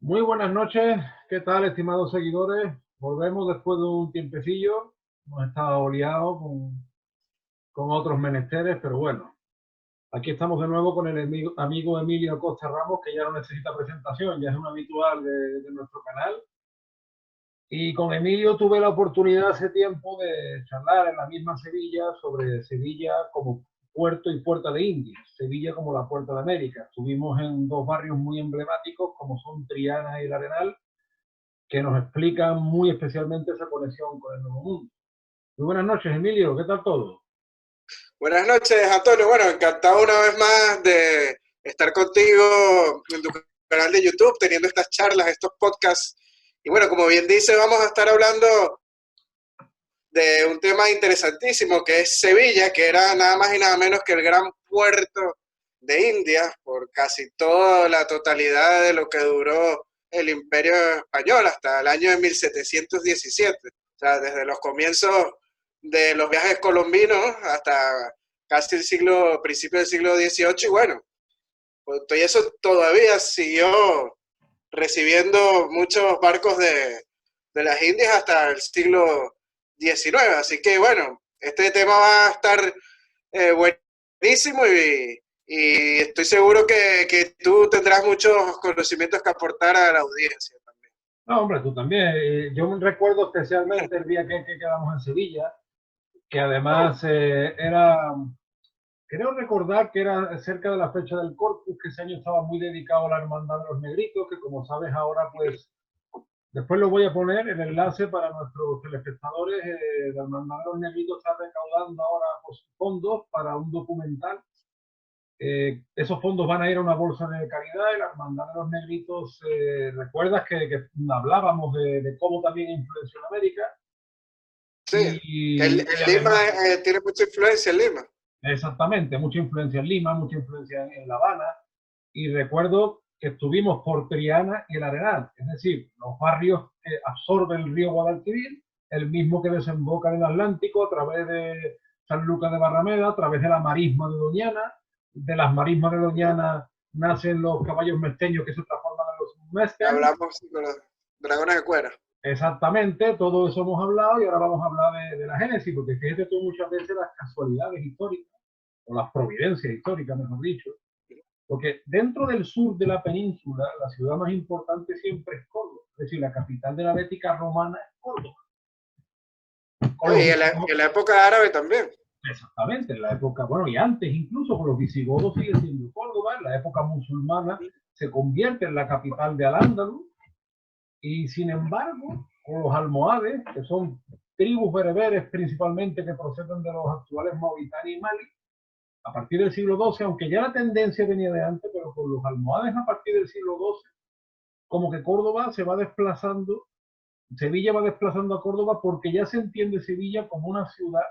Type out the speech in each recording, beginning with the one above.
Muy buenas noches, ¿qué tal, estimados seguidores? Volvemos después de un tiempecillo, hemos estado liados con otros menesteres, pero bueno, aquí estamos de nuevo con el amigo Emilio Costa Ramos, que ya no necesita presentación, ya es un habitual de nuestro canal. Y con Emilio tuve la oportunidad hace tiempo de charlar en la misma Sevilla sobre Sevilla como puerto y puerta de Indias, Sevilla como la puerta de América. Estuvimos en dos barrios muy emblemáticos como son Triana y El Arenal, que nos explican muy especialmente esa conexión con el Nuevo Mundo. Muy buenas noches, Emilio, ¿qué tal todo? Buenas noches, Antonio. Bueno, encantado una vez más de estar contigo en tu canal de YouTube, teniendo estas charlas, estos podcasts. Y bueno, como bien dice, vamos a estar hablando de un tema interesantísimo que es Sevilla, que era nada más y nada menos que el gran puerto de India por casi toda la totalidad de lo que duró el Imperio Español hasta el año de 1717. O sea, desde los comienzos de los viajes colombinos hasta casi principio del siglo XVIII, y bueno, pues todo eso todavía siguió recibiendo muchos barcos de las Indias hasta el siglo XIX. Así que bueno, este tema va a estar buenísimo y estoy seguro que tú tendrás muchos conocimientos que aportar a la audiencia también. No, hombre, tú también. Yo me recuerdo especialmente el día que quedamos en Sevilla, que además era, creo recordar que era cerca de la fecha del Corpus, que ese año estaba muy dedicado a la Hermandad de los Negritos, que como sabes ahora, pues, después lo voy a poner el enlace para nuestros telespectadores. La Hermandad de los Negritos está recaudando ahora pues, fondos para un documental. Esos fondos van a ir a una bolsa de caridad y la Hermandad de los Negritos, recuerdas que hablábamos de cómo también influenció en América Sí, que y el Lima además, tiene mucha influencia en Lima. exactamente, mucha influencia en Lima, mucha influencia en La Habana y recuerdo que estuvimos por Triana y el Arenal, es decir, los barrios que absorben el río Guadalquivir, el mismo que desemboca en el Atlántico a través de San Lucas de Barrameda, a través de la marisma de Doñana, de las marismas de Doñana nacen los caballos mesteños que se transforman en los mezcan. Hablamos con los dragones de cuera. Exactamente, todo eso hemos hablado y ahora vamos a hablar de la génesis, porque fíjate tú muchas veces las casualidades históricas, o las providencias históricas, mejor dicho, porque dentro del sur de la península, la ciudad más importante siempre es Córdoba, es decir, la capital de la Bética romana es Córdoba. Con los Y en la época árabe también. exactamente, en la época, bueno, y antes incluso con los visigodos sigue siendo Córdoba, en la época musulmana se convierte en la capital de Al-Ándalus, y sin embargo, con los almohades, que son tribus bereberes principalmente que proceden de los actuales Mauritania y Mali, a partir del siglo XII, aunque ya la tendencia venía de antes, pero con los almohades a partir del siglo XII, como que Córdoba se va desplazando, Sevilla va desplazando a Córdoba porque ya se entiende Sevilla como una ciudad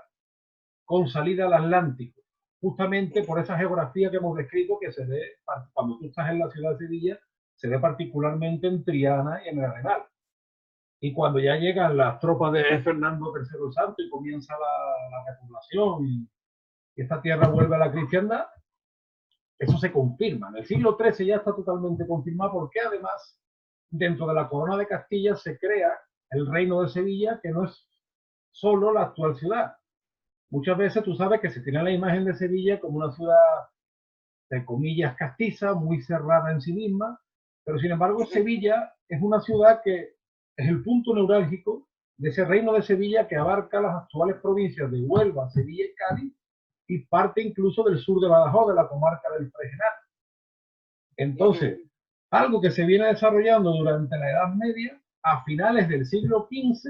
con salida al Atlántico, justamente por esa geografía que hemos descrito que se ve cuando tú estás en la ciudad de Sevilla, se ve particularmente en Triana y en el Arenal. Y cuando ya llegan las tropas de Fernando III el Santo y comienza la repoblación y esta tierra vuelve a la cristiandad, eso se confirma. En el siglo XIII ya está totalmente confirmado porque además dentro de la corona de Castilla se crea el reino de Sevilla, que no es solo la actual ciudad. Muchas veces tú sabes que se tiene la imagen de Sevilla como una ciudad, de comillas, castiza, muy cerrada en sí misma, pero sin embargo Sevilla es una ciudad que es el punto neurálgico de ese reino de Sevilla que abarca las actuales provincias de Huelva, Sevilla y Cádiz, y parte incluso del sur de Badajoz, de la comarca del Fregenal. Entonces, algo que se viene desarrollando durante la Edad Media, a finales del siglo XV,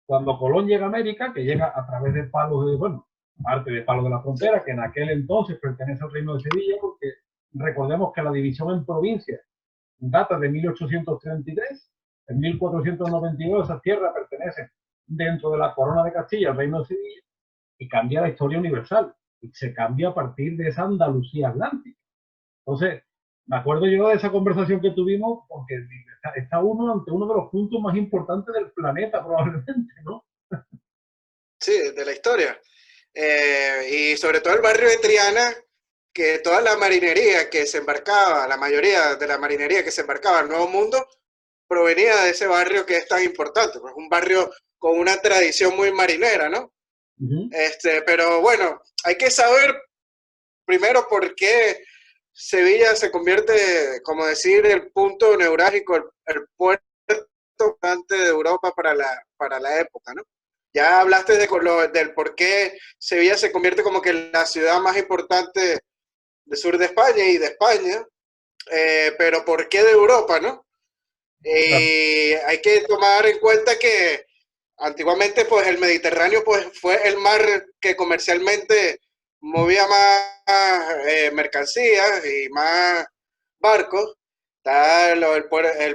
cuando Colón llega a América, que llega a través de Palos de, bueno, parte de Palos de la Sí. Frontera, que en aquel entonces pertenece al Reino de Sevilla, porque recordemos que la división en provincias data de 1833, en 1492 esas tierras pertenecen dentro de la corona de Castilla al Reino de Sevilla, y cambia la historia universal, y se cambia a partir de esa Andalucía atlántica. Entonces, me acuerdo yo de esa conversación que tuvimos porque está uno ante uno de los puntos más importantes del planeta probablemente, ¿no? Sí, de la historia. Y sobre todo el barrio de Triana, que toda la marinería que se embarcaba, la mayoría de la marinería que se embarcaba al Nuevo Mundo, provenía de ese barrio que es tan importante, pues un barrio con una tradición muy marinera, ¿no? Pero bueno, hay que saber primero por qué Sevilla se convierte, como decir, el punto neurálgico, el puerto importante de Europa para la época, ¿no? Ya hablaste del por qué Sevilla se convierte como que la ciudad más importante del sur de España y de España, pero ¿por qué de Europa, no? Claro. Hay que tomar en cuenta que antiguamente pues el Mediterráneo pues fue el mar que comercialmente movía más mercancías y más barcos. Está el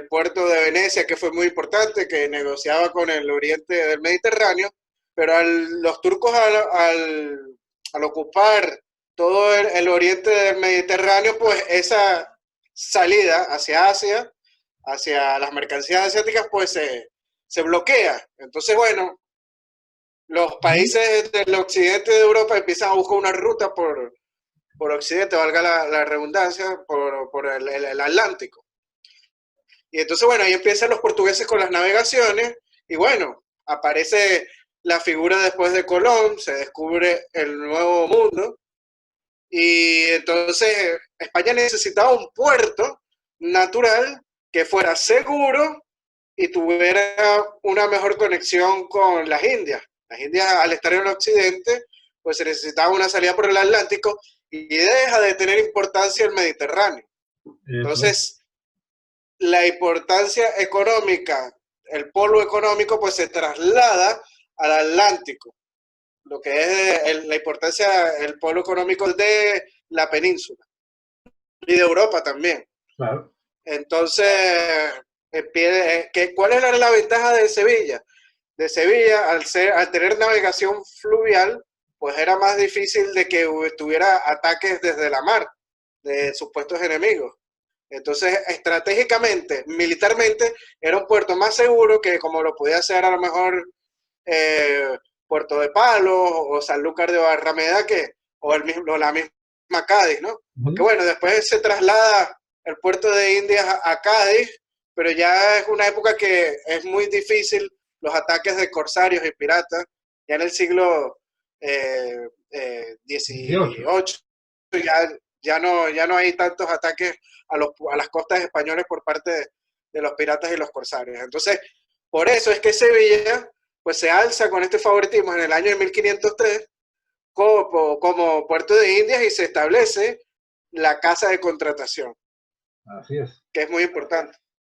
puerto de Venecia, que fue muy importante, que negociaba con el oriente del Mediterráneo, pero los turcos al ocupar todo el oriente del Mediterráneo, pues esa salida hacia Asia, hacia las mercancías asiáticas, pues se bloquea. Entonces, bueno, los países del occidente de Europa empiezan a buscar una ruta por occidente, valga la redundancia, por el Atlántico. Y entonces, bueno, ahí empiezan los portugueses con las navegaciones y bueno, aparece la figura después de Colón, se descubre el nuevo mundo y entonces España necesitaba un puerto natural que fuera seguro y tuviera una mejor conexión con las Indias. Las Indias, al estar en el occidente, pues se necesitaba una salida por el Atlántico y deja de tener importancia el Mediterráneo. Entonces, la importancia económica, el polo económico, pues se traslada al Atlántico, lo que es la importancia, el polo económico de la península y de Europa también. Claro. Entonces, ¿cuál es la ventaja de Sevilla? De Sevilla, al tener navegación fluvial, pues era más difícil de que tuviera ataques desde la mar de supuestos enemigos. Entonces, estratégicamente, militarmente, era un puerto más seguro que como lo podía hacer a lo mejor Puerto de Palos o Sanlúcar de Barrameda, o la misma Cádiz, ¿no? Porque bueno, después se traslada el puerto de Indias a Cádiz, pero ya es una época que es muy difícil los ataques de corsarios y piratas. Ya en el siglo XVIII ya no hay tantos ataques a las costas españolas por parte de los piratas y los corsarios. Entonces, por eso es que Sevilla pues se alza con este favoritismo en el año de 1503 como puerto de Indias y se establece la casa de contratación. Así es. Que es muy importante.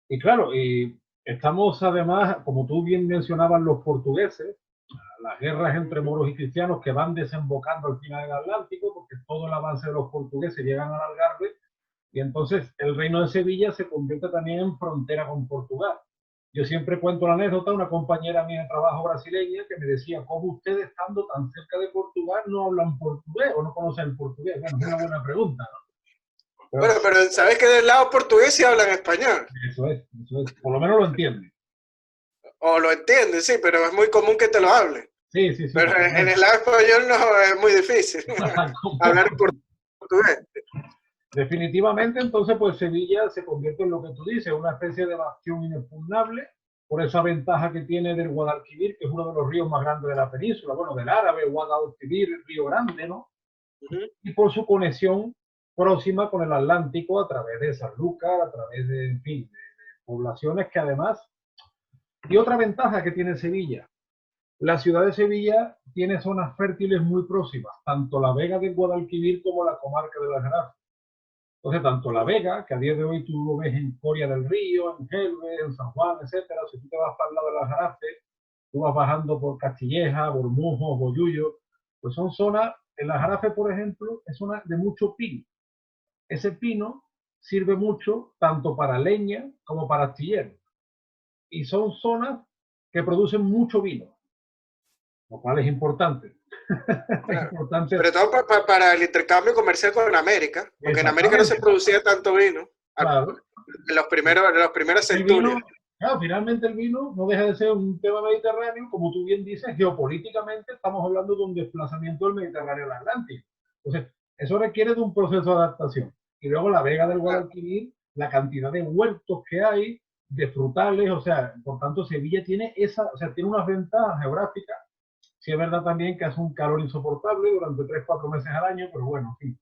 Y claro, y estamos además, como tú bien mencionabas, los portugueses, las guerras entre moros y cristianos que van desembocando al final del Atlántico, porque todo el avance de los portugueses llegan al Algarve, y entonces el reino de Sevilla se convierte también en frontera con Portugal. Yo siempre cuento la anécdota, una compañera mía de trabajo brasileña que me decía, ¿cómo ustedes estando tan cerca de Portugal no hablan portugués o no conocen el portugués? Bueno, es una buena pregunta, ¿no? Bueno, pero sabes que del lado portugués sí hablan español. Eso es, por lo menos lo entienden. O lo entienden, sí, pero es muy común que te lo hablen. Sí. Pero en el lado español no es muy difícil hablar portugués. Definitivamente, entonces, pues Sevilla se convierte en lo que tú dices, una especie de bastión inexpugnable, por esa ventaja que tiene del Guadalquivir, que es uno de los ríos más grandes de la península, bueno, del árabe, Guadalquivir, el río Grande, ¿no? Y por su conexión próxima con el Atlántico a través de Sanlúcar, a través de, en fin, de poblaciones que además... Y otra ventaja que tiene Sevilla, la ciudad de Sevilla tiene zonas fértiles muy próximas, tanto la Vega del Guadalquivir como la comarca de la Jarafe. Entonces, tanto La Vega, que a día de hoy tú lo ves en Coria del Río, en Gelbe, en San Juan, etcétera. Si tú te vas para el lado de la Jarafe, tú vas bajando por Castilleja, Bormujos, Bollullo, pues son zonas, en la Jarafe, por ejemplo, es zona de mucho pino. Ese pino sirve mucho tanto para leña como para astillero. Y son zonas que producen mucho vino, lo cual es importante. Claro. Es importante. Sobre todo para el intercambio comercial con América, porque en América no se producía tanto vino. Claro. En las primeras centurias. Claro, finalmente el vino no deja de ser un tema mediterráneo, como tú bien dices, geopolíticamente estamos hablando de un desplazamiento del Mediterráneo al Atlántico. Entonces, eso requiere de un proceso de adaptación. Y luego la Vega del Guadalquivir, la cantidad de huertos que hay, de frutales, o sea, por tanto Sevilla tiene o sea, tiene unas ventajas geográficas. Sí es verdad también que hace un calor insoportable durante 3, 4 meses al año, pero bueno, sí.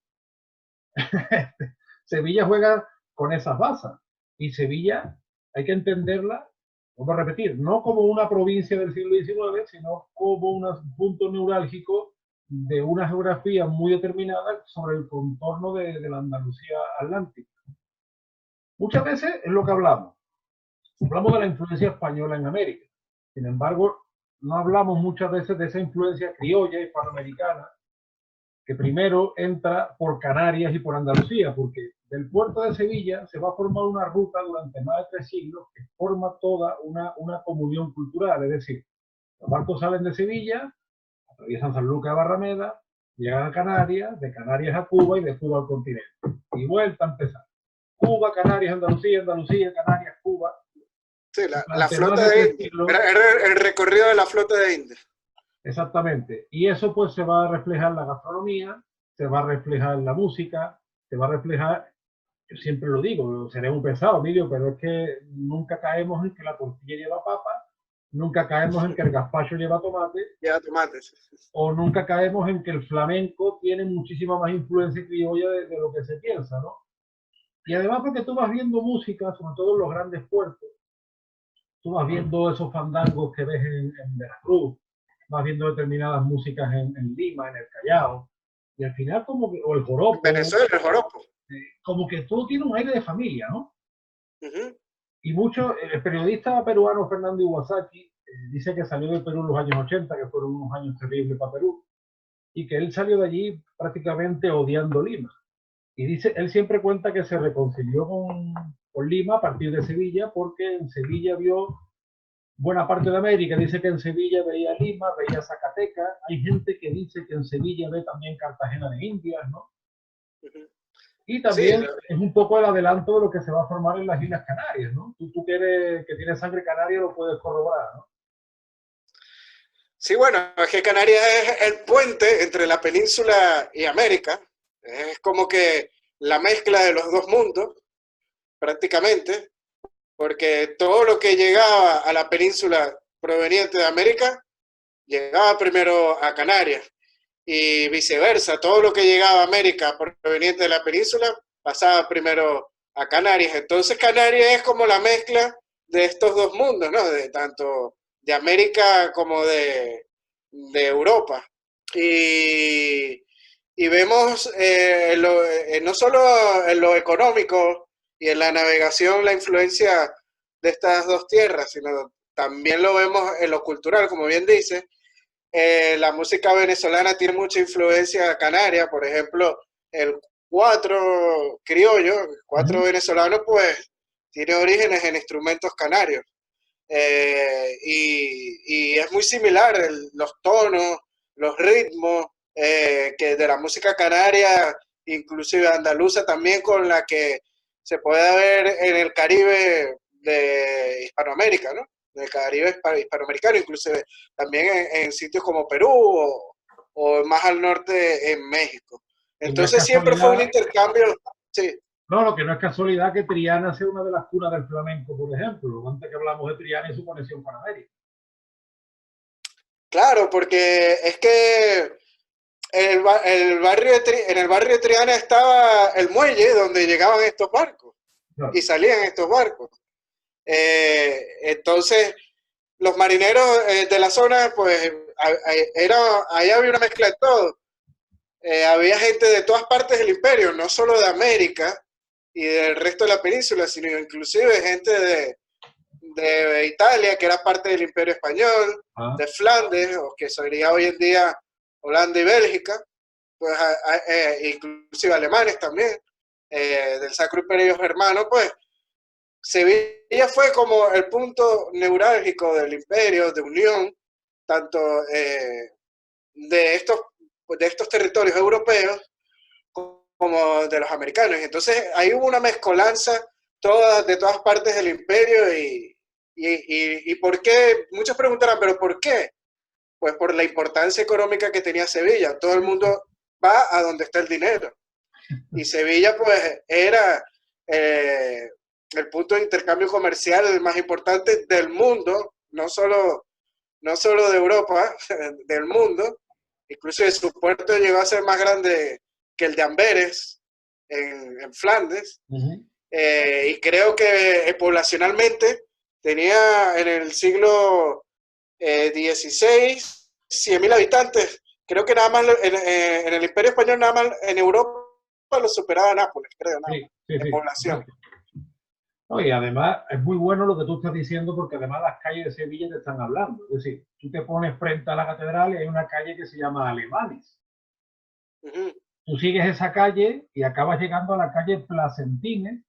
Sevilla juega con esas bases. Y Sevilla hay que entenderla, vuelvo a repetir, no como una provincia del siglo XIX, sino como un punto neurálgico de una geografía muy determinada sobre el contorno de la Andalucía atlántica. Muchas veces es lo que hablamos. Hablamos de la influencia española en América. Sin embargo, no hablamos muchas veces de esa influencia criolla y hispanoamericana que primero entra por Canarias y por Andalucía, porque del puerto de Sevilla se va a formar una ruta durante más de 3 siglos que forma toda una comunión cultural. Es decir, los barcos salen de Sevilla, atraviesan San Lucas de Barrameda, llegan a Canarias, de Canarias a Cuba y de Cuba al continente. Y vuelta a empezar. Cuba, Canarias, Andalucía, Andalucía, Canarias, Cuba. Sí, la flota de Indias. El recorrido de la flota de Indias. Exactamente. Y eso pues se va a reflejar en la gastronomía, se va a reflejar en la música, se va a reflejar, yo siempre lo digo, seré un pesado, Emilio, pero es que nunca caemos en que la tortilla lleva papa, nunca caemos en que el gazpacho lleva tomate, lleva tomates, o nunca caemos en que el flamenco tiene muchísima más influencia criolla de lo que se piensa, ¿no? Y además porque tú vas viendo música, sobre todo en los grandes puertos, tú vas viendo esos fandangos que ves en Veracruz, vas viendo determinadas músicas en Lima, en el Callao, y al final como que, o el joropo. Venezuela, el joropo. Como que todo tiene un aire de familia, ¿no? Y mucho, el periodista peruano Fernando Iwasaki dice que salió de Perú en los años 80, que fueron unos años terribles para Perú, y que él salió de allí prácticamente odiando Lima. Y dice, él siempre cuenta que se reconcilió con Lima a partir de Sevilla, porque en Sevilla vio buena parte de América. Dice que en Sevilla veía Lima, veía Zacatecas. Hay gente que dice que en Sevilla ve también Cartagena de Indias, ¿no? Y también sí, es un poco el adelanto de lo que se va a formar en las Islas Canarias, ¿no? Tú que tienes sangre canaria lo puedes corroborar, ¿no? Sí, bueno, es que Canarias es el puente entre la península y América. Es como que la mezcla de los dos mundos, prácticamente, porque todo lo que llegaba a la península proveniente de América, llegaba primero a Canarias. Y viceversa, todo lo que llegaba a América proveniente de la península, pasaba primero a Canarias. Entonces Canarias es como la mezcla de estos dos mundos, ¿no? De tanto de América como de Europa. Y vemos no solo en lo económico y en la navegación la influencia de estas dos tierras, sino también lo vemos en lo cultural, como bien dice. La música venezolana tiene mucha influencia canaria, por ejemplo, el cuatro criollo, el cuatro venezolano, pues tiene orígenes en instrumentos canarios. Y es muy similar los tonos, los ritmos que de la música canaria, inclusive andaluza también, con la que se puede ver en el Caribe de Hispanoamérica, ¿no? Del Caribe hispanoamericano, inclusive también en sitios como Perú o más al norte en México. Entonces siempre fue un intercambio, sí. No, lo que no es casualidad que Triana sea una de las cunas del flamenco, por ejemplo, antes que hablamos de Triana y su conexión con América. Claro, porque es que en el barrio de Triana estaba el muelle donde llegaban estos barcos, claro, y salían estos barcos. Entonces, los marineros de la zona, pues, ahí había una mezcla de todo. Había gente de todas partes del imperio, no solo de América y del resto de la península, sino inclusive gente de Italia, que era parte del imperio español, de Flandes, o que sería hoy en día Holanda y Bélgica, pues inclusive alemanes también, del Sacro Imperio Germano, pues Sevilla fue como el punto neurálgico del imperio, de unión, tanto de estos territorios europeos como de los americanos. Entonces ahí hubo una mezcolanza de todas partes del imperio y ¿por qué? Muchos preguntarán, ¿pero por qué? Pues por la importancia económica que tenía Sevilla. Todo el mundo va a donde está el dinero. Y Sevilla pues era el punto de intercambio comercial más importante del mundo, no solo de Europa, del mundo. Incluso su puerto llegó a ser más grande que el de Amberes en Flandes. Y creo que poblacionalmente tenía en el siglo XVI 100.000 habitantes. Creo que nada más en el Imperio Español, nada más en Europa lo superaba Nápoles, creo, ¿no? En población. No, y además es muy bueno lo que tú estás diciendo, porque además las calles de Sevilla te están hablando. Es decir, tú te pones frente a la catedral y hay una calle que se llama Alemanes. Tú sigues esa calle y acabas llegando a la calle Placentines,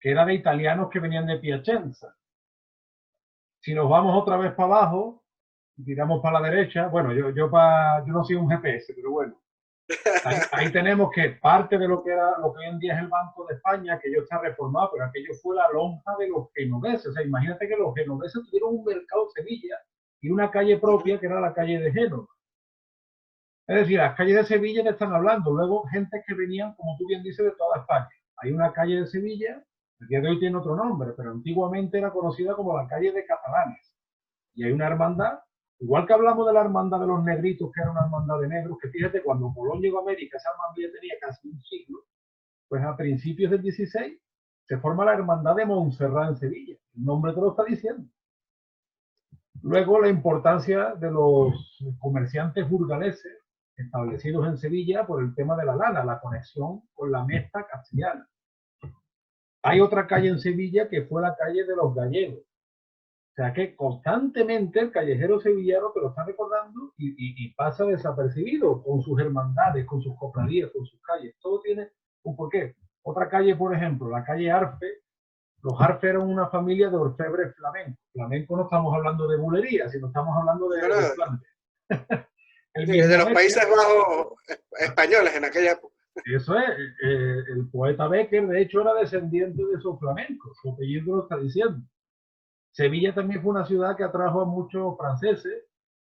que era de italianos que venían de Piacenza. Si nos vamos otra vez para abajo, tiramos para la derecha, bueno, yo no soy un GPS, pero bueno, ahí tenemos que parte de lo que hoy en día es el Banco de España, aquello está reformado, pero aquello fue la lonja de los genoveses. O sea, imagínate que los genoveses tuvieron un mercado en Sevilla y una calle propia que era la calle de Génova. Es decir, las calles de Sevilla te están hablando. Luego, gente que venían, como tú bien dices, de toda España. Hay una calle de Sevilla, el día de hoy tiene otro nombre, pero antiguamente era conocida como la calle de Catalanes. Y hay una hermandad. Igual que hablamos de la hermandad de los negritos, que era una hermandad de negros, que fíjate, cuando Colón llegó a América, esa hermandad ya tenía casi un siglo, pues a principios del 16 se forma la hermandad de Montserrat en Sevilla. El nombre te lo está diciendo. Luego, la importancia de los comerciantes burgaleses establecidos en Sevilla por el tema de la lana, la conexión con la mesta castellana. Hay otra calle en Sevilla que fue la calle de los gallegos. O sea que constantemente el callejero sevillano te lo está recordando y pasa desapercibido con sus hermandades, con sus cofradías, con sus calles. Todo tiene un porqué. Otra calle, por ejemplo, la calle Arfe. Los Arfe eran una familia de orfebres flamencos. Flamenco no estamos hablando de bulería, sino estamos hablando de Flandes. De los Países Bajos españoles en aquella época. Eso es. El poeta Bécquer, de hecho, era descendiente de esos flamencos. Su apellido lo está diciendo. Sevilla también fue una ciudad que atrajo a muchos franceses.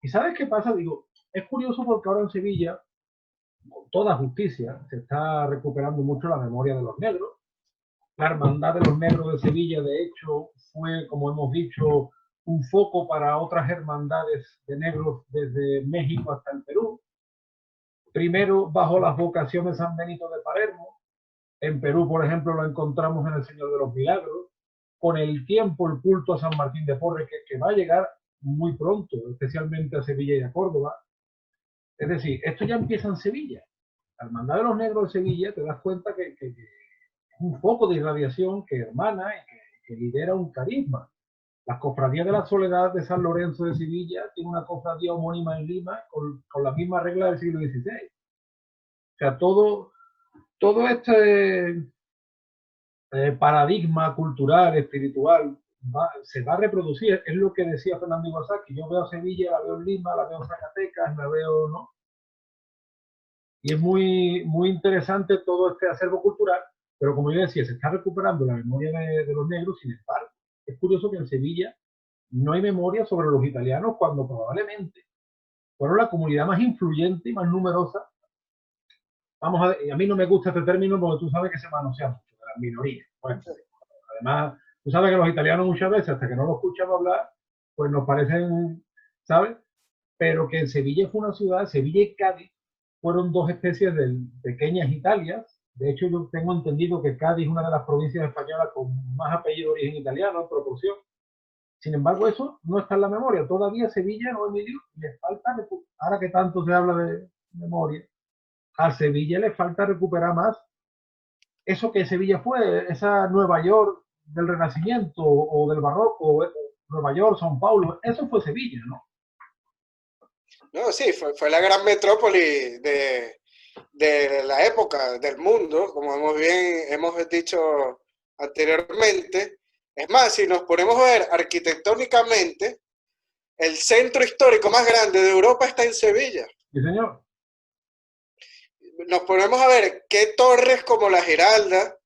¿Y sabes qué pasa? Digo, es curioso porque ahora en Sevilla, con toda justicia, se está recuperando mucho la memoria de los negros. La Hermandad de los Negros de Sevilla, de hecho, fue, como hemos dicho, un foco para otras hermandades de negros desde México hasta el Perú. Primero bajo las vocaciones de San Benito de Palermo. En Perú, por ejemplo, lo encontramos en el Señor de los Milagros. Con el tiempo, el culto a San Martín de Porres, que va a llegar muy pronto, especialmente a Sevilla y a Córdoba. Es decir, esto ya empieza en Sevilla. La Hermandad de los Negros de Sevilla, te das cuenta que es un foco de irradiación que hermana y que lidera un carisma. Las cofradías de la Soledad de San Lorenzo de Sevilla tiene una cofradía homónima en Lima con la misma regla del siglo XVI. O sea, todo este paradigma cultural, espiritual, se va a reproducir. Es lo que decía Fernando Iwasaki. Yo veo Sevilla, la veo en Lima, la veo en Zacatecas, la veo, ¿no? Y es muy, muy interesante todo este acervo cultural, pero como yo decía, se está recuperando la memoria de los negros. Sin embargo, es curioso que en Sevilla no hay memoria sobre los italianos cuando probablemente fueron la comunidad más influyente y más numerosa. Vamos a ver, a mí no me gusta este término porque tú sabes que se manosea mucho, de las minorías. Bueno, además, tú sabes que los italianos muchas veces, hasta que no lo escuchamos hablar, pues nos parecen, ¿sabes? Pero que en Sevilla fue una ciudad, Sevilla y Cádiz fueron dos especies de pequeñas Italias. De hecho, yo tengo entendido que Cádiz es una de las provincias españolas con más apellido de origen italiano en proporción. Sin embargo, eso no está en la memoria. Todavía Sevilla no emigró, le falta, ahora que tanto se habla de memoria, a Sevilla le falta recuperar más eso que Sevilla fue, esa Nueva York del Renacimiento o del Barroco, Nueva York, São Paulo, eso fue Sevilla, ¿no? No, sí, fue la gran metrópoli de la época, del mundo, como hemos dicho anteriormente. Es más, si nos ponemos a ver arquitectónicamente, el centro histórico más grande de Europa está en Sevilla. Sí, señor. Nos ponemos a ver qué torres como la Giralda,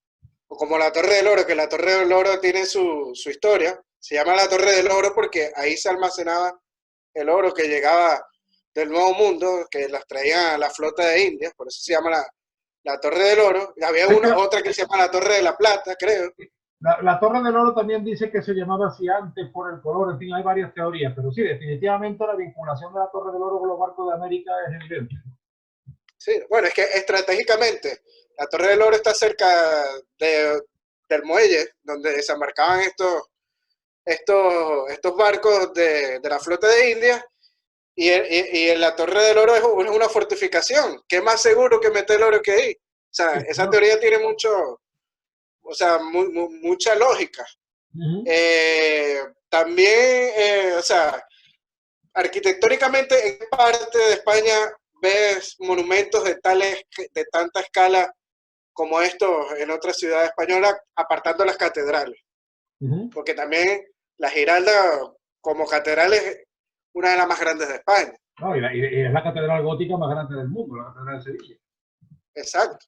o como la Torre del Oro, que la Torre del Oro tiene su historia. Se llama la Torre del Oro porque ahí se almacenaba el oro que llegaba del Nuevo Mundo, que las traía la flota de Indias, por eso se llama la Torre del Oro. Y había otra que se llama la Torre de la Plata, creo. La Torre del Oro también dice que se llamaba así antes por el color, en fin, hay varias teorías, pero sí, definitivamente la vinculación de la Torre del Oro con los barcos de América es evidente. Sí, bueno, es que estratégicamente la Torre del Oro está cerca del muelle donde se embarcaban estos barcos de la flota de India y la Torre del Oro es una fortificación. ¿Qué más seguro que meter el oro que ahí? O sea, Sí, esa no. teoría tiene mucha lógica. También, o sea, arquitectónicamente en parte de España ves monumentos de tanta escala como estos en otras ciudades españolas, apartando las catedrales. Porque también la Giralda como catedral es una de las más grandes de España. No, y es la catedral gótica más grande del mundo, la catedral de Sevilla. Exacto.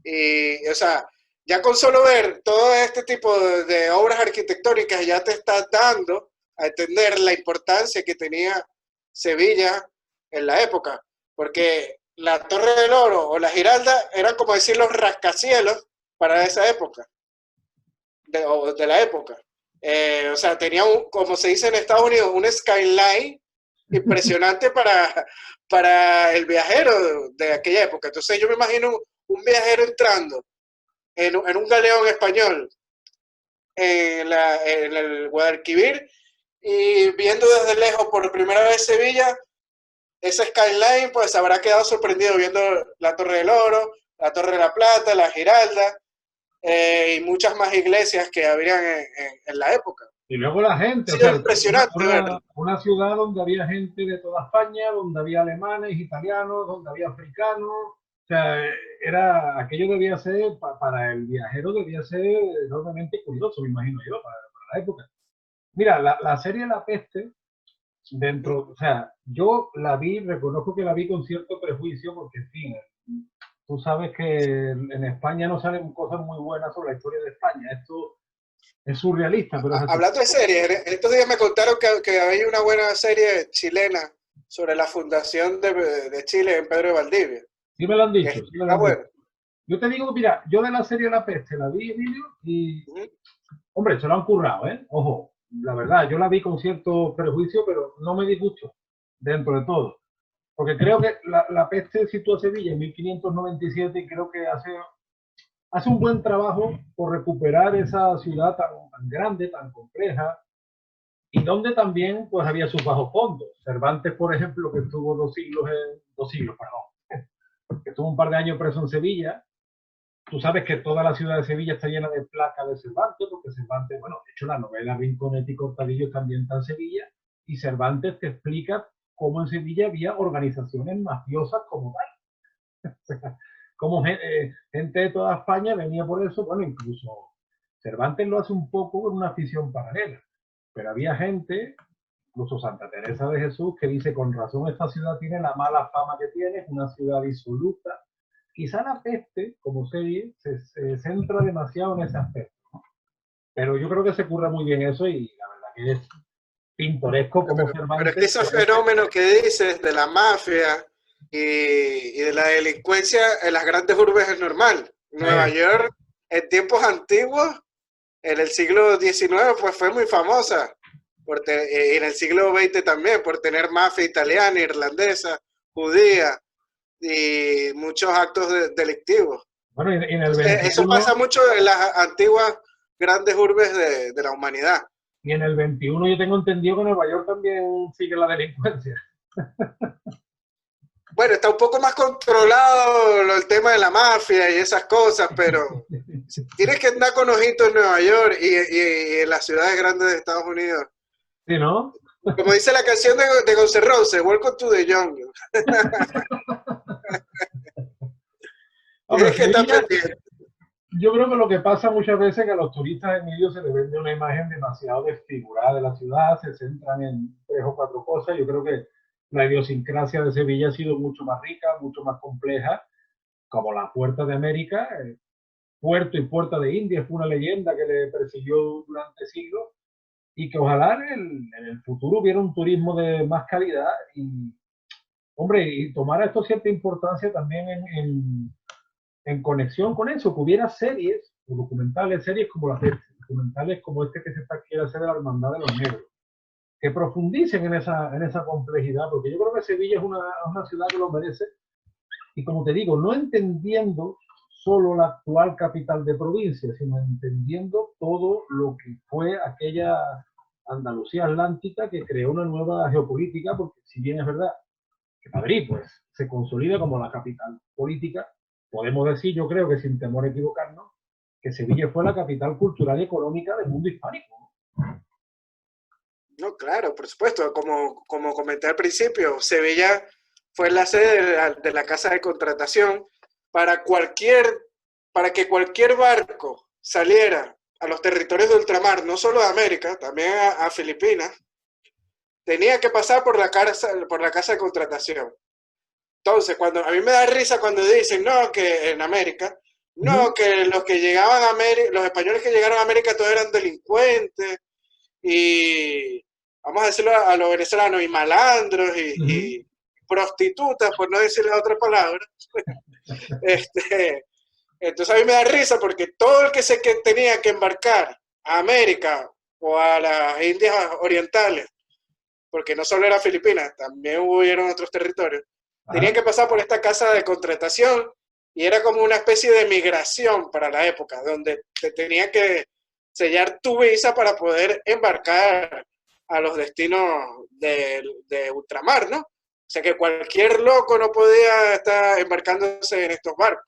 Y, o sea, ya con solo ver todo este tipo de obras arquitectónicas ya te estás dando a entender la importancia que tenía Sevilla en la época, porque la Torre del Oro o la Giralda eran como decir los rascacielos para esa época, de la época. O sea, tenía, como se dice en Estados Unidos, un skyline impresionante para el viajero de aquella época. Entonces yo me imagino un viajero entrando en un galeón español en el Guadalquivir y viendo desde lejos por primera vez Sevilla, ese skyline, pues habrá quedado sorprendido viendo la Torre del Oro, la Torre de la Plata, la Giralda y muchas más iglesias que habrían en la época. Y luego la gente, Ha o sido sea, impresionante verlo. una ciudad donde había gente de toda España, donde había alemanes, italianos, donde había africanos. O sea, aquello debía ser, para el viajero, debía ser enormemente curioso, me imagino yo, para la época. Mira, la serie La Peste, o sea, yo la vi, reconozco que la vi con cierto prejuicio, porque, en fin, tú sabes que en España no salen cosas muy buenas sobre la historia de España. Esto es surrealista, pero es así. Hablando de series, estos días me contaron que había una buena serie chilena sobre la fundación de Chile en Pedro de Valdivia. Sí me lo han Que dicho, sí me lo está han dicho. bueno. Yo te digo, mira, yo de la serie La Peste la vi, Emilio, y, hombre, se lo han currado, ¿eh? Ojo, la verdad, yo la vi con cierto prejuicio, pero no me disgustó, dentro de todo. Porque creo que la Peste sitúa a Sevilla en 1597 y creo que hace un buen trabajo por recuperar esa ciudad tan grande, tan compleja, y donde también pues había sus bajos fondos. Cervantes, por ejemplo, que estuvo 2 siglos, perdón, que estuvo un par de años preso en Sevilla. Tú sabes que toda la ciudad de Sevilla está llena de placas de Cervantes, porque Cervantes, bueno, de hecho la novela Rinconete y Cortadillo también está en Sevilla, y Cervantes te explica cómo en Sevilla había organizaciones mafiosas como tal. O sea, como gente de toda España venía por eso, bueno, incluso Cervantes lo hace un poco con una afición paralela, pero había gente, incluso Santa Teresa de Jesús, que dice, con razón esta ciudad tiene la mala fama que tiene, es una ciudad disoluta. Quizá La Peste, como serie, se centra demasiado en ese aspecto, ¿no? Pero yo creo que se curra muy bien eso y la verdad que es pintoresco como Pero es que Cervantes. esos fenómenos que dices de la mafia y de la delincuencia en las grandes urbes es normal. Nueva York, en tiempos antiguos, en el siglo XIX, pues fue muy famosa. Y en el siglo XX también, por tener mafia italiana, irlandesa, judía y muchos actos delictivos. Bueno, y en el Entonces, eso 21, pasa mucho en las antiguas grandes urbes de la humanidad. y en el 21 yo tengo entendido que Nueva York también sigue la delincuencia. Bueno, está un poco más controlado el tema de la mafia y esas cosas, pero tienes que andar con ojitos en Nueva York y en las ciudades grandes de Estados Unidos. ¿Sí, no? Como dice la canción de Guns N' Roses, Welcome to the Jungle. Hombre, Tienes que estar Sevilla, pendiente. yo creo que lo que pasa muchas veces es que a los turistas en ellos se les vende una imagen demasiado desfigurada de la ciudad, se centran en 3 o 4 cosas. Yo creo que la idiosincrasia de Sevilla ha sido mucho más rica, mucho más compleja, como la Puerta de América. Puerto y Puerta de India fue una leyenda que le persiguió durante siglos y que ojalá en el futuro hubiera un turismo de más calidad y, hombre, y tomara esto cierta importancia también en conexión con eso, que hubiera series o documentales, series como La Peste. documentales como este que quiere hacer de la Hermandad de los Negros, que profundicen en esa complejidad, porque yo creo que Sevilla es una ciudad que lo merece, y como te digo, no entendiendo solo la actual capital de provincia, sino entendiendo todo lo que fue aquella Andalucía atlántica que creó una nueva geopolítica, porque si bien es verdad que Madrid pues se consolida como la capital política, podemos decir, yo creo que sin temor a equivocarnos, que Sevilla fue la capital cultural y económica del mundo hispánico. No, claro, por supuesto, como comenté al principio, Sevilla fue la sede de la casa de contratación para que cualquier barco saliera a los territorios de ultramar, no solo de América, también a Filipinas, tenía que pasar por la casa de contratación. Entonces, a mí me da risa cuando dicen, no, que en América, no, que los que llegaban a América, los españoles que llegaron a América todos eran delincuentes y, vamos a decirlo a los venezolanos, y malandros y prostitutas, por no decirle otra palabra. Entonces a mí me da risa porque todo el que tenía que embarcar a América o a las Indias Orientales, porque no solo era Filipinas, también hubieron otros territorios, tenían que pasar por esta casa de contratación y era como una especie de migración para la época, donde te tenía que sellar tu visa para poder embarcar a los destinos de ultramar, ¿no? O sea que cualquier loco no podía estar embarcándose en estos barcos.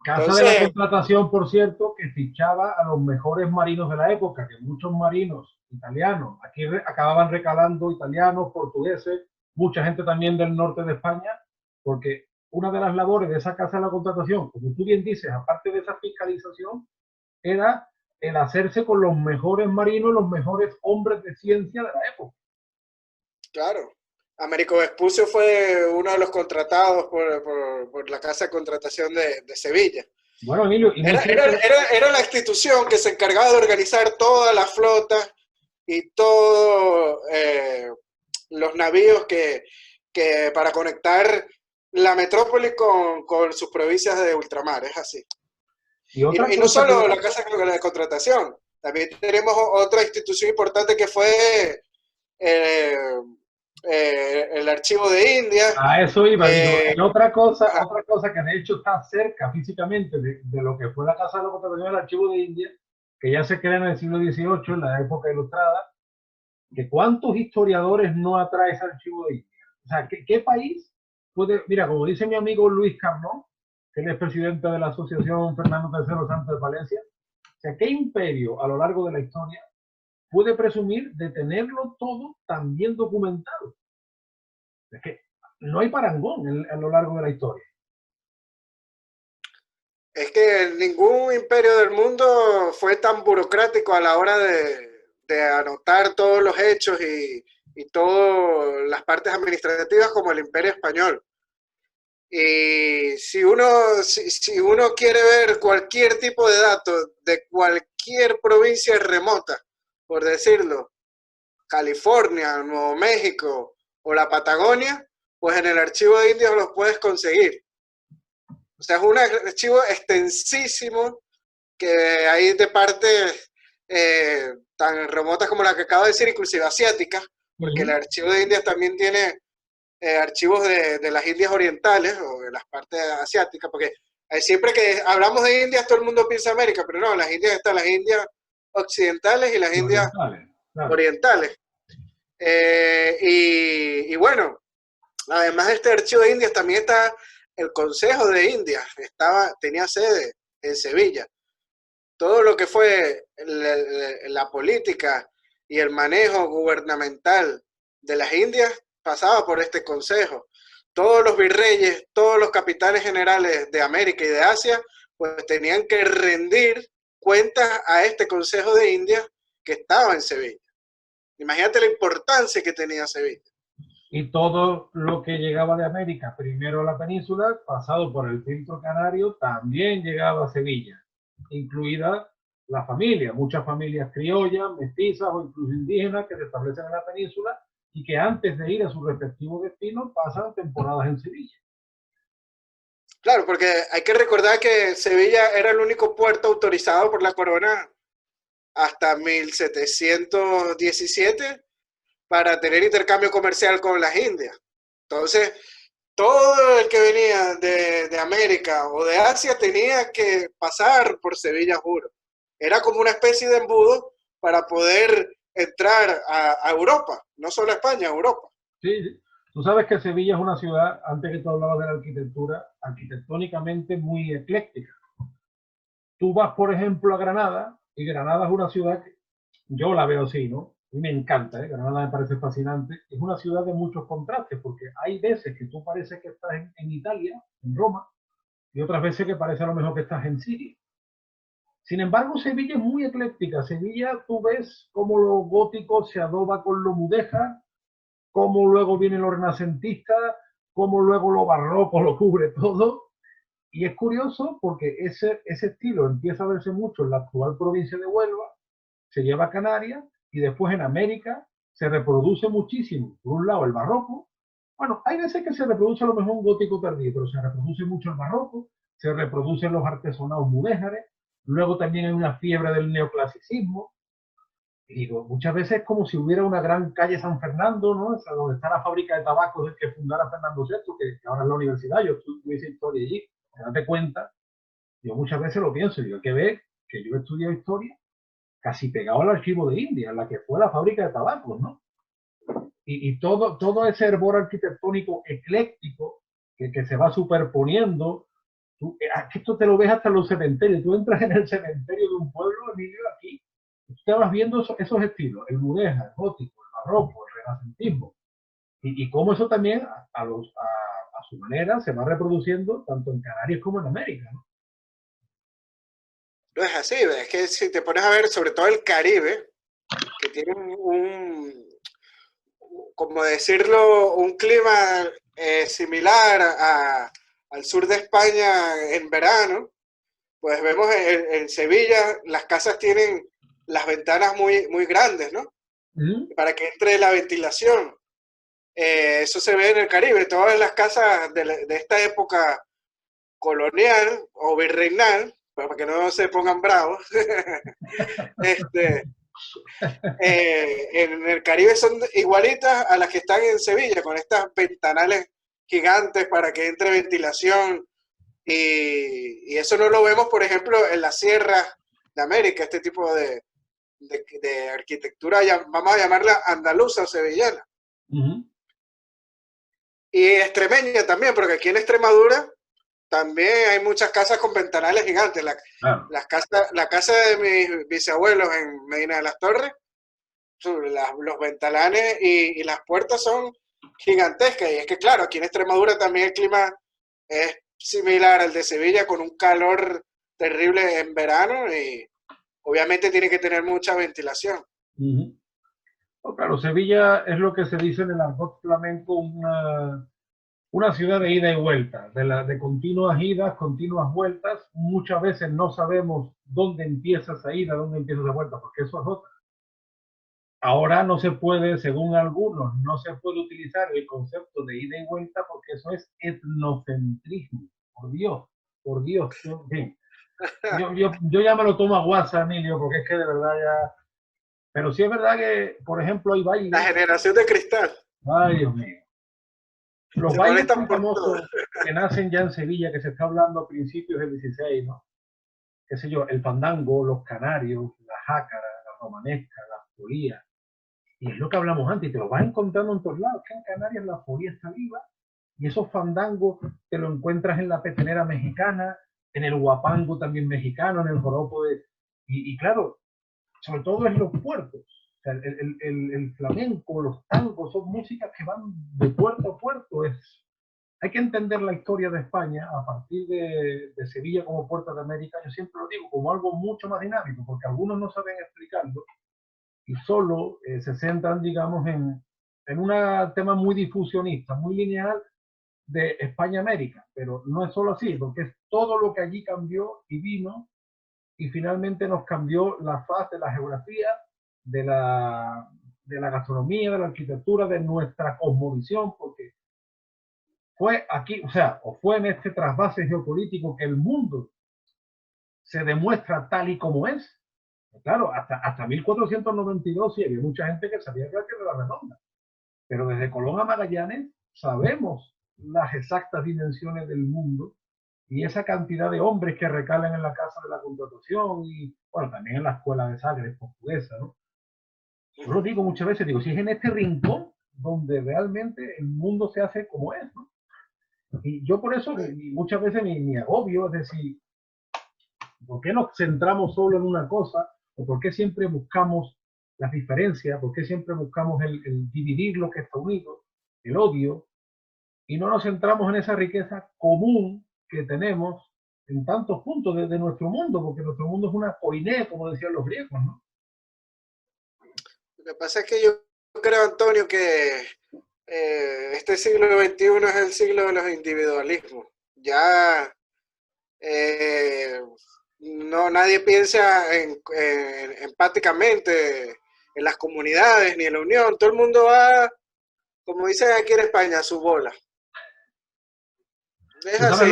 Casa de la contratación, por cierto, que fichaba a los mejores marinos de la época, que muchos marinos italianos, aquí acababan recalando italianos, portugueses, mucha gente también del norte de España, porque una de las labores de esa casa de la contratación, como tú bien dices, aparte de esa fiscalización, era el hacerse con los mejores marinos, los mejores hombres de ciencia de la época. Claro. Américo Vespucio fue uno de los contratados por la casa de contratación de Sevilla. Bueno, Emilio, era la institución que se encargaba de organizar toda la flota y todos los navíos que para conectar la metrópoli con sus provincias de ultramar, es así. Y no solo la casa de contratación, también tenemos otra institución importante que fue el Archivo de Indias. A eso iba. Otra cosa que de hecho está cerca físicamente de lo que fue la casa de la contratación del Archivo de Indias, que ya se crea en el siglo XVIII, en la época ilustrada, que cuántos historiadores no atrae ese Archivo de Indias. O sea, ¿qué país puede, mira, como dice mi amigo Luis Carnot, que él es presidente de la Asociación Fernando III Santos de Palencia, o sea, ¿qué imperio a lo largo de la historia puede presumir de tenerlo todo tan bien documentado? Es que no hay parangón a lo largo de la historia. Es que ningún imperio del mundo fue tan burocrático a la hora de anotar todos los hechos y todas las partes administrativas como el imperio español. Y si uno quiere ver cualquier tipo de datos de cualquier provincia remota, por decirlo, California, Nuevo México o la Patagonia, pues en el Archivo de Indias los puedes conseguir. O sea, es un archivo extensísimo que hay de partes tan remotas como la que acabo de decir, inclusive asiáticas, porque el Archivo de Indias también tiene archivos de las Indias Orientales o de las partes asiáticas, porque siempre que hablamos de Indias todo el mundo piensa América, pero no, las Indias están las Indias occidentales y las Indias orientales. Y bueno, además de este Archivo de Indias también está el Consejo de Indias, tenía sede en Sevilla. Todo lo que fue la política y el manejo gubernamental de las Indias pasaba por este consejo. Todos los virreyes, todos los capitanes generales de América y de Asia, pues tenían que rendir cuentas a este Consejo de Indias que estaba en Sevilla. Imagínate la importancia que tenía Sevilla. Y todo lo que llegaba de América, primero a la península, pasado por el filtro canario, también llegaba a Sevilla, incluida la familia, muchas familias criollas, mestizas o incluso indígenas que se establecen en la península y que antes de ir a sus respectivos destinos pasan temporadas en Sevilla. Claro, porque hay que recordar que Sevilla era el único puerto autorizado por la corona hasta 1717 para tener intercambio comercial con las Indias. Entonces, todo el que venía de América o de Asia tenía que pasar por Sevilla, juro. Era como una especie de embudo para poder entrar a Europa, no solo a España, a Europa. Sí, sí. Tú sabes que Sevilla es una ciudad, antes que tú hablabas de la arquitectura, arquitectónicamente muy ecléctica. Tú vas, por ejemplo, a Granada, y Granada es una ciudad que yo la veo así, ¿no? A mí me encanta, ¿eh? Granada me parece fascinante. Es una ciudad de muchos contrastes, porque hay veces que tú pareces que estás en Italia, en Roma, y otras veces que parece a lo mejor que estás en Siria. Sin embargo, Sevilla es muy ecléctica. Sevilla, tú ves cómo lo gótico se adoba con lo mudéjar, cómo luego vienen los renacentistas, cómo luego lo barroco lo cubre todo. Y es curioso porque ese estilo empieza a verse mucho en la actual provincia de Huelva, se lleva a Canarias y después en América se reproduce muchísimo. Por un lado el barroco, bueno, hay veces que se reproduce a lo mejor un gótico tardío, pero se reproduce mucho el barroco, se reproducen los artesonados mudéjares, luego también hay una fiebre del neoclasicismo. Y digo, muchas veces es como si hubiera una gran calle San Fernando, ¿no? O sea, donde está la fábrica de tabacos que fundara Fernando VI, que ahora es la universidad, yo hice historia allí, date cuenta, yo muchas veces lo pienso, digo, hay que ver que yo he estudiado historia casi pegado al archivo de India, en la que fue la fábrica de tabacos, ¿no? Y todo ese hervor arquitectónico ecléctico que se va superponiendo, esto te lo ves hasta en los cementerios, tú entras en el cementerio de un pueblo, Emilio, aquí, tú te vas viendo esos estilos, el mudéjar, el gótico, el barroco, el renacentismo, y cómo eso también a su manera se va reproduciendo tanto en Canarias como en América, ¿no? No es así, es que si te pones a ver, sobre todo el Caribe, que tiene como decirlo, un clima similar al sur de España en verano, pues vemos en Sevilla las casas tienen las ventanas muy grandes, ¿no? Para que entre la ventilación. Eso se ve en el Caribe, todas las casas de esta época colonial o virreinal, para que no se pongan bravos, en el Caribe son igualitas a las que están en Sevilla, con estas ventanales gigantes para que entre ventilación. Y eso no lo vemos, por ejemplo, en las sierras de América, este tipo de arquitectura, vamos a llamarla andaluza o sevillana. Y extremeña también, porque aquí en Extremadura también hay muchas casas con ventanales gigantes. La casa de mis bisabuelos en Medina de las Torres, los ventanales y las puertas son gigantescas. Y es que, claro, aquí en Extremadura también el clima es similar al de Sevilla, con un calor terrible en verano y obviamente tiene que tener mucha ventilación. No, claro, Sevilla es lo que se dice en el argot flamenco, una ciudad de ida y vuelta, de continuas idas, continuas vueltas. Muchas veces no sabemos dónde empieza esa ida, dónde empieza esa vuelta, porque eso es otra. Ahora no se puede, según algunos, no se puede utilizar el concepto de ida y vuelta porque eso es etnocentrismo. Por Dios. Yo ya me lo tomo a guasa, Emilio, porque es que de verdad ya... Pero sí es verdad que, por ejemplo, hay bailes... La generación de cristal. Ay, Dios mío. Los bailes muy famosos que nacen ya en Sevilla, que se está hablando a principios del 16, ¿no? Qué sé yo, el fandango, los canarios, la jácara, la romanesca, la folía. Y es lo que hablamos antes, y te lo vas encontrando en todos lados, que en Canarias la folía está viva, y esos fandangos te lo encuentras en la petenera mexicana, en el huapango también mexicano, en el joropo de... Y claro, sobre todo en los puertos. O sea, el flamenco, los tangos, son músicas que van de puerto a puerto. Hay que entender la historia de España a partir de Sevilla como puerta de América, yo siempre lo digo, como algo mucho más dinámico, porque algunos no saben explicarlo y solo se centran, digamos, en un tema muy difusionista, muy lineal de España-América, pero no es solo así, porque es todo lo que allí cambió y vino y finalmente nos cambió la faz de la geografía, de la gastronomía, de la arquitectura, de nuestra cosmovisión, porque fue aquí, o fue en este trasvase geopolítico que el mundo se demuestra tal y como es, Claro, hasta 1492 sí había mucha gente que sabía que la Tierra era redonda, pero desde Colón a Magallanes sabemos las exactas dimensiones del mundo y esa cantidad de hombres que recalan en la Casa de la Contratación y, bueno, también en la Escuela de Sagres portuguesa, ¿no? Yo lo digo muchas veces, digo, si es en este rincón donde realmente el mundo se hace como es, ¿no? Y yo por eso muchas veces me agobio, es decir, ¿por qué nos centramos solo en una cosa? ¿O por qué siempre buscamos las diferencias? ¿Por qué siempre buscamos el dividir lo que está unido, el odio? Y no nos centramos en esa riqueza común que tenemos en tantos puntos de nuestro mundo, porque nuestro mundo es una koiné, como decían los griegos, ¿no? Lo que pasa es que yo creo, Antonio, que este siglo XXI es el siglo de los individualismos. Ya no, nadie piensa empáticamente en las comunidades ni en la unión. Todo el mundo va, como dicen aquí en España, a su bola. Es ¿Tú sabes así.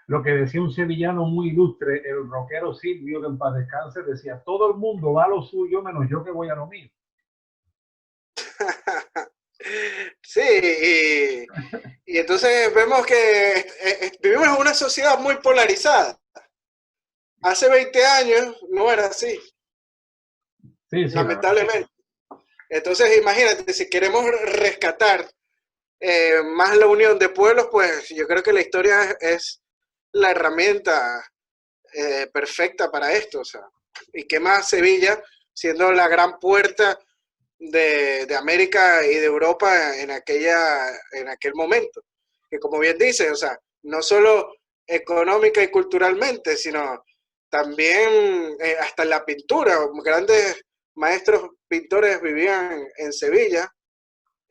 lo que decía un sevillano muy ilustre, el rockero Silvio, que en paz descanse, decía, todo el mundo va a lo suyo menos yo que voy a lo mío? Sí, y entonces vemos que vivimos en una sociedad muy polarizada. Hace 20 años no era así, Sí, sí, la verdad. lamentablemente. Entonces, imagínate, si queremos rescatar más la unión de pueblos, pues yo creo que la historia es la herramienta perfecta para esto. O sea, y qué más Sevilla, siendo la gran puerta de América y de Europa en aquel momento. Que como bien dice, o sea, no solo económica y culturalmente, sino también hasta en la pintura. Grandes maestros pintores vivían en Sevilla.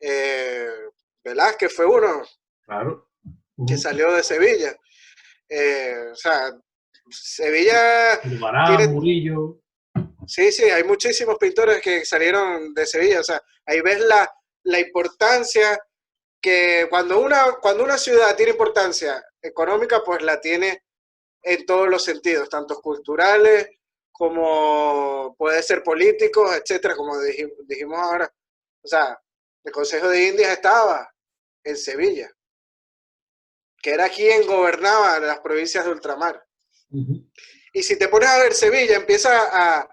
Eh, Velázquez fue uno Claro. que salió de Sevilla. O sea, Sevilla Zurbarán, tiene, Murillo. sí, sí, hay muchísimos pintores que salieron de Sevilla. O sea, ahí ves la importancia que cuando una ciudad tiene importancia económica, pues la tiene en todos los sentidos, tanto culturales como puede ser políticos, etcétera, como dijimos ahora. O sea, el Consejo de Indias estaba en Sevilla, que era quien gobernaba las provincias de ultramar. Y si te pones a ver, Sevilla empieza a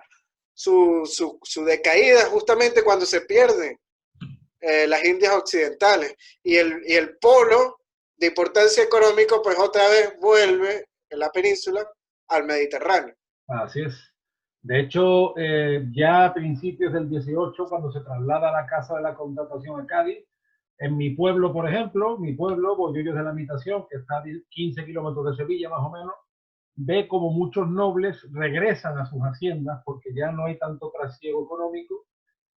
su decaída justamente cuando se pierden las Indias occidentales. Y el polo de importancia económica, pues otra vez vuelve en la península al Mediterráneo. Así es. De hecho, ya a principios del 18, cuando se traslada la Casa de la Contratación a Cádiz, en mi pueblo, por ejemplo, mi pueblo, Bollullos de la Imitación, que está a 15 kilómetros de Sevilla más o menos, ve como muchos nobles regresan a sus haciendas porque ya no hay tanto trasiego económico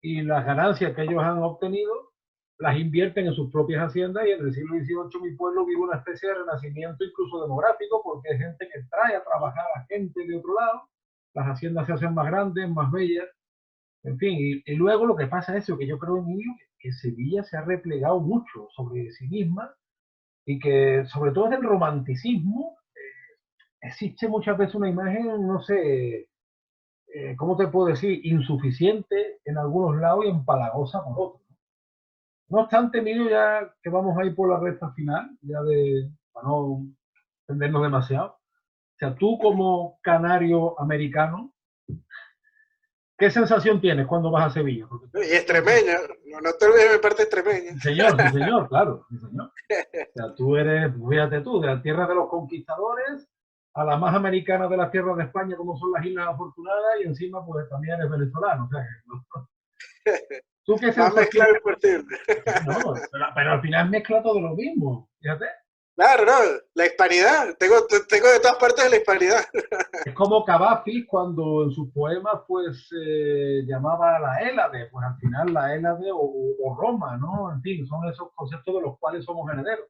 y las ganancias que ellos han obtenido las invierten en sus propias haciendas y en el siglo XVIII mi pueblo vive una especie de renacimiento incluso demográfico porque hay gente que trae a trabajar a gente de otro lado, las haciendas se hacen más grandes, más bellas, en fin, y luego lo que pasa es eso, que yo creo, Emilio, que Sevilla se ha replegado mucho sobre sí misma y que sobre todo en el romanticismo existe muchas veces una imagen, no sé, ¿cómo te puedo decir? Insuficiente en algunos lados y empalagosa por otros. No obstante, Emilio, ya que vamos a ir por la recta final, ya para no extendernos demasiado, o sea, tú como canario americano, ¿qué sensación tienes cuando vas a Sevilla? Porque Y extremeña, no te olvides de mi parte extremeña. sí señor, claro, sí señor. O sea, tú eres, fíjate tú, de la tierra de los conquistadores a la más americana de las tierras de España, como son las Islas Afortunadas, y encima, pues también eres venezolano. O sea, ¿no? ¿Tú qué Más sensación? mezclado imposible. No, pero al final mezcla todo lo mismo, fíjate. Claro, no, la hispanidad, tengo de todas partes de la hispanidad. Es como Cavafis cuando en sus poemas pues llamaba a la Hélade, pues al final la Hélade o Roma, ¿no? En fin, son esos conceptos de los cuales somos herederos.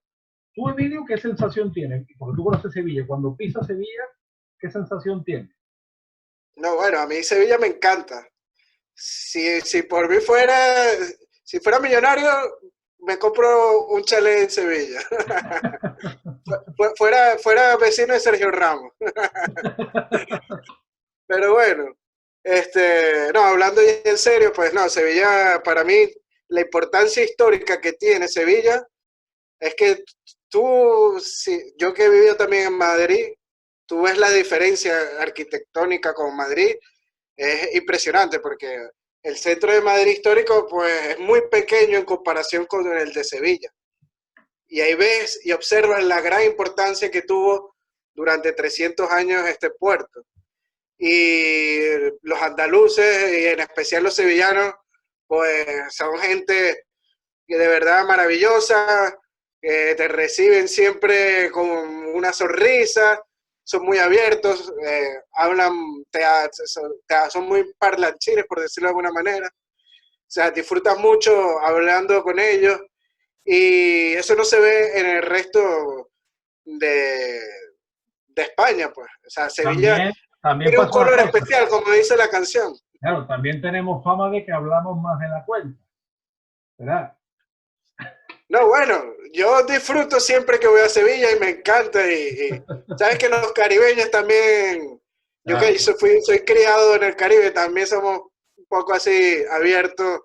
¿Tú, Emilio, qué sensación tienes? Porque tú conoces Sevilla. Cuando pisas Sevilla, ¿qué sensación tienes? No, bueno, a mí Sevilla me encanta. Si por mí fuera, si fuera millonario, me compro un chalet en Sevilla. Fuera vecino de Sergio Ramos. Pero bueno, No, hablando ya en serio, pues no, Sevilla, para mí, la importancia histórica que tiene Sevilla es que tú, yo que he vivido también en Madrid, tú ves la diferencia arquitectónica con Madrid, es impresionante porque el centro de Madrid histórico pues es muy pequeño en comparación con el de Sevilla. Y ahí ves y observas la gran importancia que tuvo durante 300 años este puerto. Y los andaluces, y en especial los sevillanos, pues son gente que de verdad maravillosa, que te reciben siempre con una sonrisa, son muy abiertos, hablan, son muy parlanchines, por decirlo de alguna manera. O sea, disfrutas mucho hablando con ellos y eso no se ve en el resto de, de España, pues. O sea, Sevilla También tiene un pasa una color cosa. especial, como dice la canción. Claro, también tenemos fama de que hablamos más de la cuenta, ¿verdad? No, bueno, yo disfruto siempre que voy a Sevilla y me encanta. Y sabes que los caribeños también, yo Claro, que soy criado en el Caribe, también somos un poco así abiertos,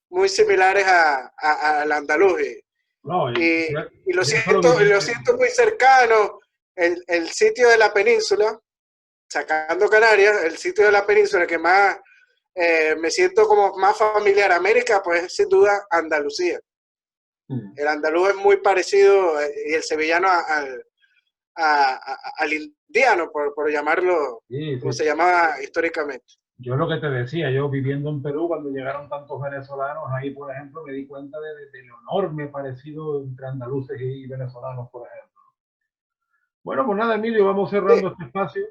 muy similares al andaluz. no, Y, y yo eso lo viví. lo siento muy cercano. El sitio de la península, sacando Canarias, el sitio de la península que más me siento como más familiar a América, pues sin duda Andalucía. El andaluz es muy parecido y el sevillano al indiano, por llamarlo Sí, como sí. se llamaba históricamente. Yo lo que te decía, yo viviendo en Perú, cuando llegaron tantos venezolanos, ahí, por ejemplo, me di cuenta de lo enorme parecido entre andaluces y venezolanos, por ejemplo. Bueno, pues nada, Emilio, vamos Sí, cerrando este espacio.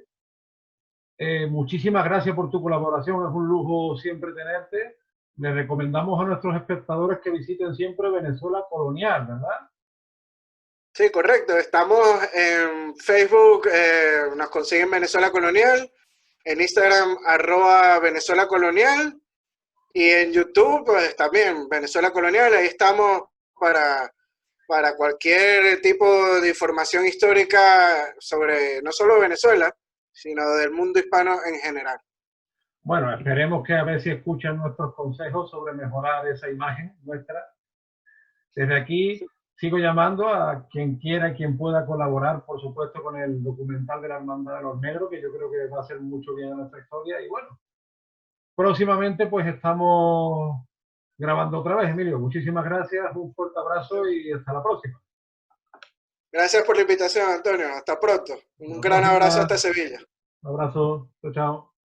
Muchísimas gracias por tu colaboración, es un lujo siempre tenerte. Le recomendamos a nuestros espectadores que visiten siempre Venezuela Colonial, ¿verdad? sí, correcto. Estamos en Facebook, nos consiguen Venezuela Colonial, en Instagram @Venezuela Colonial y en YouTube pues también Venezuela Colonial. Ahí estamos para, para cualquier tipo de información histórica sobre no solo Venezuela, sino del mundo hispano en general. Bueno, esperemos que a ver si escuchan nuestros consejos sobre mejorar esa imagen nuestra. Desde aquí sigo llamando a quien quiera, quien pueda colaborar, por supuesto, con el documental de la Hermandad de los Negros, que yo creo que va a hacer mucho bien a nuestra historia. Y bueno, próximamente pues estamos grabando otra vez, Emilio. Muchísimas gracias, un fuerte abrazo y hasta la próxima. Gracias por la invitación, Antonio. Hasta pronto. Un Hasta la gran abrazo próxima. hasta Sevilla. Un abrazo. Chao, chao.